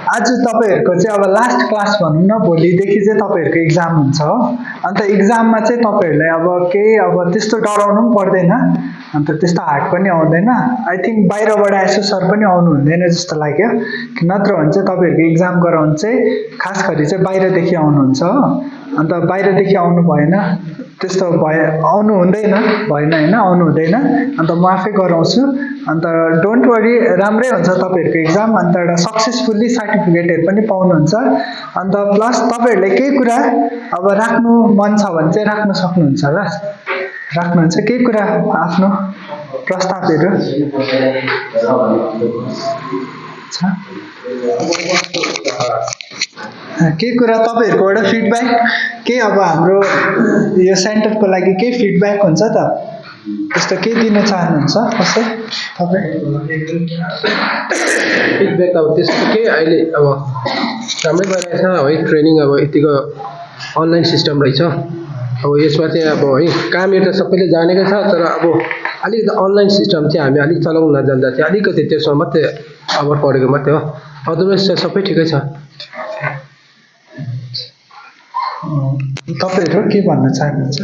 आज तपाईहरुको चाहिँ अब लास्ट क्लास भनौं न, भोलिदेखि चाहिँ तपाईहरुको एक्जाम हुन्छ हो। अन्त एक्जाममा चाहिँ तपाईहरुलाई अब केही अब त्यस्तो डराउनु पनि पर्दैन, अन्त त्यस्तो हार्ड पनि आउँदैन। आई थिंक बाहिरबाट एसो सर पनि आउनु हुँदैन जस्तो लाग्यो, नत्र भने चाहिँ तपाईहरुको एक्जाम गराउन चाहिँ खास गरी चाहिँ बाहिरदेखि आउनुहुन्छ हो। अन्त बाहिरदेखि आउनु भएन, त्यस्तो आउनु हुँदैन, भएन हैन, आउनु हुँदैन। अन्त म आफै गराउँछु। अन्त डोन्ट वरी, राम्रै हुन्छ तपाईहरुको एक्जाम। अन्त एउटा सक्सेसफुली सर्टिफिकेटहरु पनि पाउनुहुन्छ। अन्त प्लस तपाईहरुले केही कुरा अब राख्नु मन छ भने चाहिँ राख्न सक्नुहुन्छ ल। राख्नुहुन्छ केही कुरा आफ्नो प्रस्तावहरु छ? के कुरा तपाईहरुकोबाट फिडब्याक के अब हाम्रो यो सेन्टरको लागि के फिडब्याक हुन्छ त? त्यस्तो के दिन चाहनुहुन्छ कसै तपाई? फिडब्याक अब त्यस्तो के अहिले अब राम्रै भइरहेछ है। ट्रेनिङ अब यतिको अनलाइन सिस्टम रहेछ। अब यसमा चाहिँ अब है कामहरु त सबैले जानेकै छ, तर अब अलिकति अनलाइन सिस्टम चाहिँ हामी अलिक चलाउन नजान्दा चाहिँ अलिकति त्यसमा मात्रै अभर परेको मात्रै हो। अदरवाइज चाहिँ सबै ठिकै छ। तपाईहरु के भन्न चाहनुहुन्छ?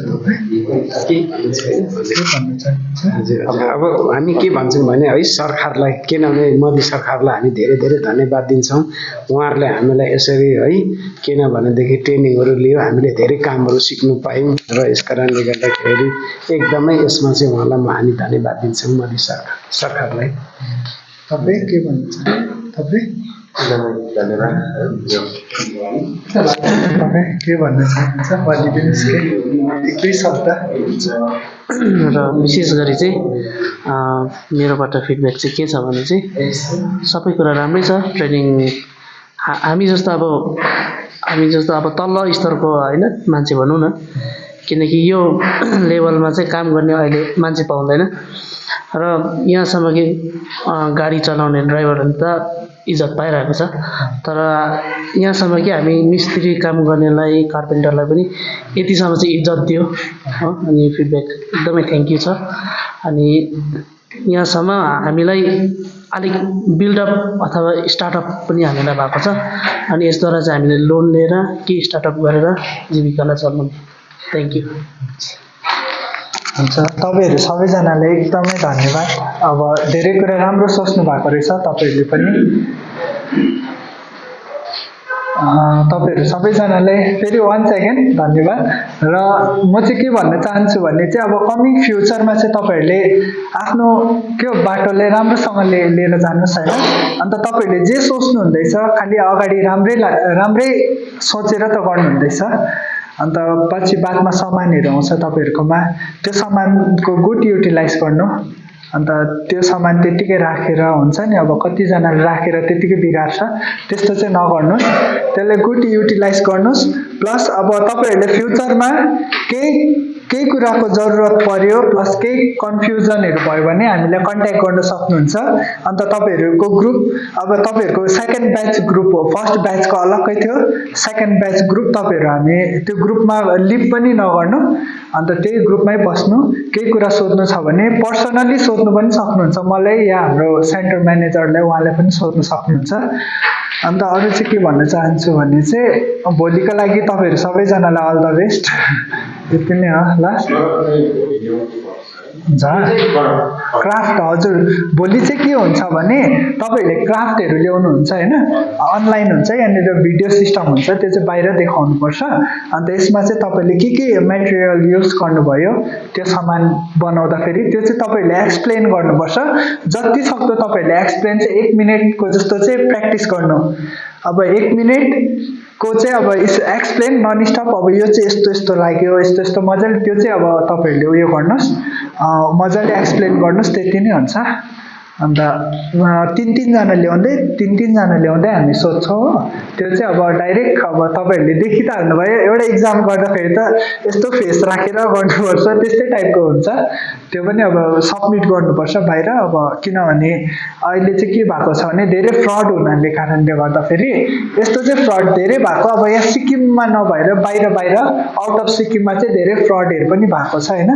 अब हामी के भन्छौँ भने है सरकारलाई, किनभने मोदी सरकारलाई हामी धेरै धेरै धन्यवाद दिन्छौँ। उहाँहरूले हामीलाई यसरी है किनभनेदेखि ट्रेनिङहरू लियो, हामीले धेरै कामहरू सिक्नु पायौँ र यस कारणले गर्दाखेरि एकदमै यसमा चाहिँ उहाँलाई हामी धन्यवाद दिन्छौँ मोदी सरकारलाई। तपाई के भन्छ? तपाई के भन्न चाहनुहुन्छ? भनिदिनुहोस् एकै शब्द। र विशेष गरी चाहिँ मेरोबाट फिडब्याक चाहिँ के छ भने चाहिँ सबै कुरा राम्रै छ। ट्रेनिङ हामी जस्तो अब तल्लो स्तरको हैन मान्छे भनौँ न, किनकि यो लेभलमा चाहिँ काम गर्ने अहिले मान्छे पाउँदैन र यहाँसम्म कि गाडी चलाउने ड्राइभरहरूले त इज्जत पाइरहेको छ। तर यहाँसम्म कि हामी मिस्त्री काम गर्नेलाई, कार्पेन्टरलाई पनि यतिसम्म चाहिँ इज्जत दियो हो। अनि फिडब्याक एकदमै थ्याङ्क यू छ। अनि यहाँसम्म हामीलाई अलिक बिल्डअप अथवा स्टार्टअप पनि हामीलाई भएको छ। अनि यसद्वारा चाहिँ हामीले लोन लिएर के स्टार्टअप गरेर जीविकालाई चलाउनु। Thank you. हुन्छ, तपाईहरु सबैजनाले एकदमै धन्यवाद। अब धेरै कुरा राम्रो सोच्नु भएको रहेछ तपाईहरुले पनि। तपाईहरु सबैजनाले फेरि वान्स अगेन धन्यवाद। र म चाहिँ के भन्न चाहन्छु भने चाहिँ अब कमिङ फ्युचरमा चाहिँ तपाईहरुले आफ्नो के बाटोले राम्रोसँगले लिएर जानुहोस् हैन। अन्त तपाईहरुले जे सोच्नु हुँदैछ खाली अगाडि राम्रै सोचेर त गर्नु हुँदैछ। अन्त पछि बादमा सामानहरु आउँछ तपाईहरुकोमा, त्यो सामानको गुड युटिलाइज गर्नु। अन्त त्यो सामान त्यतिकै राखेर हुन्छ नि, अब कति जनाले राखेर त्यतिकै बिगार्छ, त्यस्तो चाहिँ नगर्नुस्। त्यसले गुड युटिलाइज गर्नुस्। प्लस अब तपाईहरुले फ्युचरमा केही कुराको जरुरत पर्यो, प्लस केही कन्फ्युजनहरु भयो भने हामीलाई कन्ट्याक्ट गर्न सक्नुहुन्छ। अन्त तपाईहरुको ग्रुप अब तपाईहरुको सेकेन्ड ब्याच ग्रुप हो। फर्स्ट ब्याचको अलग्गै थियो, सेकेन्ड ब्याच ग्रुप तपाईहरु हामी त्यो ग्रुपमा लिभ पनि नगर्नु। अन्त त्यही ग्रुपमै बस्नु। केही कुरा सोध्नु छ भने पर्सनली सोध्नु पनि सक्नुहुन्छ मलाई या हाम्रो सेन्टर म्यानेजरलाई, उहाँले पनि सोध्नु सक्नुहुन्छ। अन्त अरु चाहिँ के भन्न चाहन्छु भने चाहिँ भोलिको लागि तपाईहरु सबैजनालाई अल द बेस्ट। यति नै हो ल। क्राफ्ट हजुर, भोलि चाहिँ के हुन्छ भने तपाईहरुले क्राफ्टहरु ल्याउनु हुन्छ हैन, अनलाइन हुन्छ, यहाँनिर भिडियो सिस्टम हुन्छ, त्यो चाहिँ बाहिर देखाउनु पर्छ। अन्त यसमा चाहिँ तपाईले के मटेरियल युज गर्नुभयो त्यो सामान बनाउँदाखेरि त्यो चाहिँ तपाईले एक्सप्लेन गर्नुपर्छ। जति सक्दो तपाईले एक्सप्लेन चाहिँ 1 मिनेटको जस्तो चाहिँ प्र्याक्टिस गर्नु। अब 1 मिनेटको चाहिँ अब एक्सप्लेन नन स्टप, अब यो चाहिँ यस्तो यस्तो लाग्यो, यस्तो यस्तो मजाले त्यो चाहिँ अब तपाईहरुले उयो गर्नुस्, मजाले एक्सप्लेन गर्नुस्, त्यति नै हुन्छ। अन्त तिनजना ल्याउँदै हामी सोध्छौँ हो। त्यो चाहिँ अब डाइरेक्ट अब तपाईँहरूले देखि त हाल्नुभयो, एउटा इक्जाम गर्दाखेरि त यस्तो फेस राखेर गर्नुपर्छ त्यस्तै टाइपको हुन्छ। त्यो पनि अब सब्मिट गर्नुपर्छ बाहिर। अब किनभने अहिले चाहिँ के भएको छ भने धेरै फ्रड हुनाले कारणले गर्दाखेरि यस्तो चाहिँ फ्रड धेरै भएको। अब यहाँ सिक्किममा नभएर बाहिर बाहिर आउट अफ सिक्किममा चाहिँ धेरै फ्रडहरू पनि भएको छ होइन।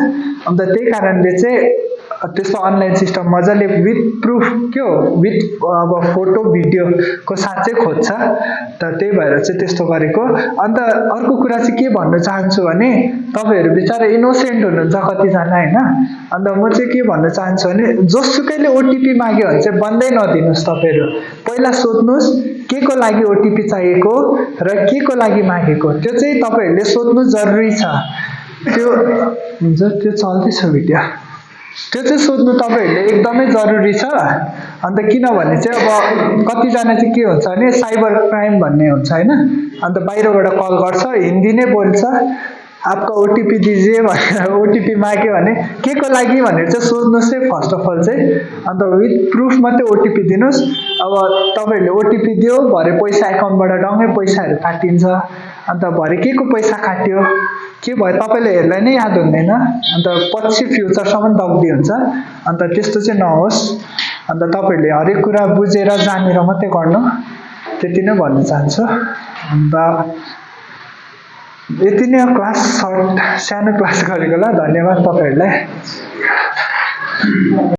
अन्त त्यही कारणले चाहिँ त्यस्तो अनलाइन सिस्टम मजाले विथ प्रुफ के हो विथ अब फोटो भिडियोको साथ चाहिँ खोज्छ। त त्यही भएर चाहिँ त्यस्तो गरेको। अन्त अर्को कुरा चाहिँ के भन्न चाहन्छु भने तपाईँहरू बिचारा इनोसेन्ट हुनुहुन्छ कतिजना होइन। अन्त म चाहिँ के भन्न चाहन्छु भने जोसुकैले ओटिपी माग्यो भने चाहिँ बन्दै नदिनुहोस्। तपाईँहरू पहिला सोध्नुहोस् के को लागि ओटिपी चाहिएको र के को लागि मागेको, त्यो चाहिँ तपाईँहरूले सोध्नु जरुरी छ। त्यो हुन्छ, त्यो चल्दैछ भिडियो, त्यो चाहिँ सोध्नु तपाईँहरूले एकदमै जरुरी छ। अन्त किनभने चाहिँ अब कतिजना चाहिँ के हुन्छ भने साइबर क्राइम भन्ने हुन्छ होइन। अन्त बाहिरबाट कल गर्छ, हिन्दी नै बोल्छ, आपका ओटिपी दिजिए भनेर ओटिपी माग्यो भने के को लागि भनेर चाहिँ सोध्नुहोस् है फर्स्ट अफ अल चाहिँ। अन्त विथ प्रुफ मात्रै ओटिपी दिनुहोस्। अब तपाईँहरूले ओटिपी दियो भरे पैसा एकाउन्टबाट डङ्गै पैसाहरू काटिन्छ। अन्त भरे के को पैसा काट्यो के भयो तपाईँले हेर्दा नै याद हुँदैन। अन्त पछि फ्युचरसम्म दग्दी हुन्छ। अन्त त्यस्तो चाहिँ नहोस्। अन्त तपाईँहरूले हरेक कुरा बुझेर जानेर मात्रै गर्नु, त्यति नै भन्न चाहन्छु। अन्त यति नै हो क्लास, सर्ट सानो क्लास गरेको ल। धन्यवाद तपाईँहरूलाई।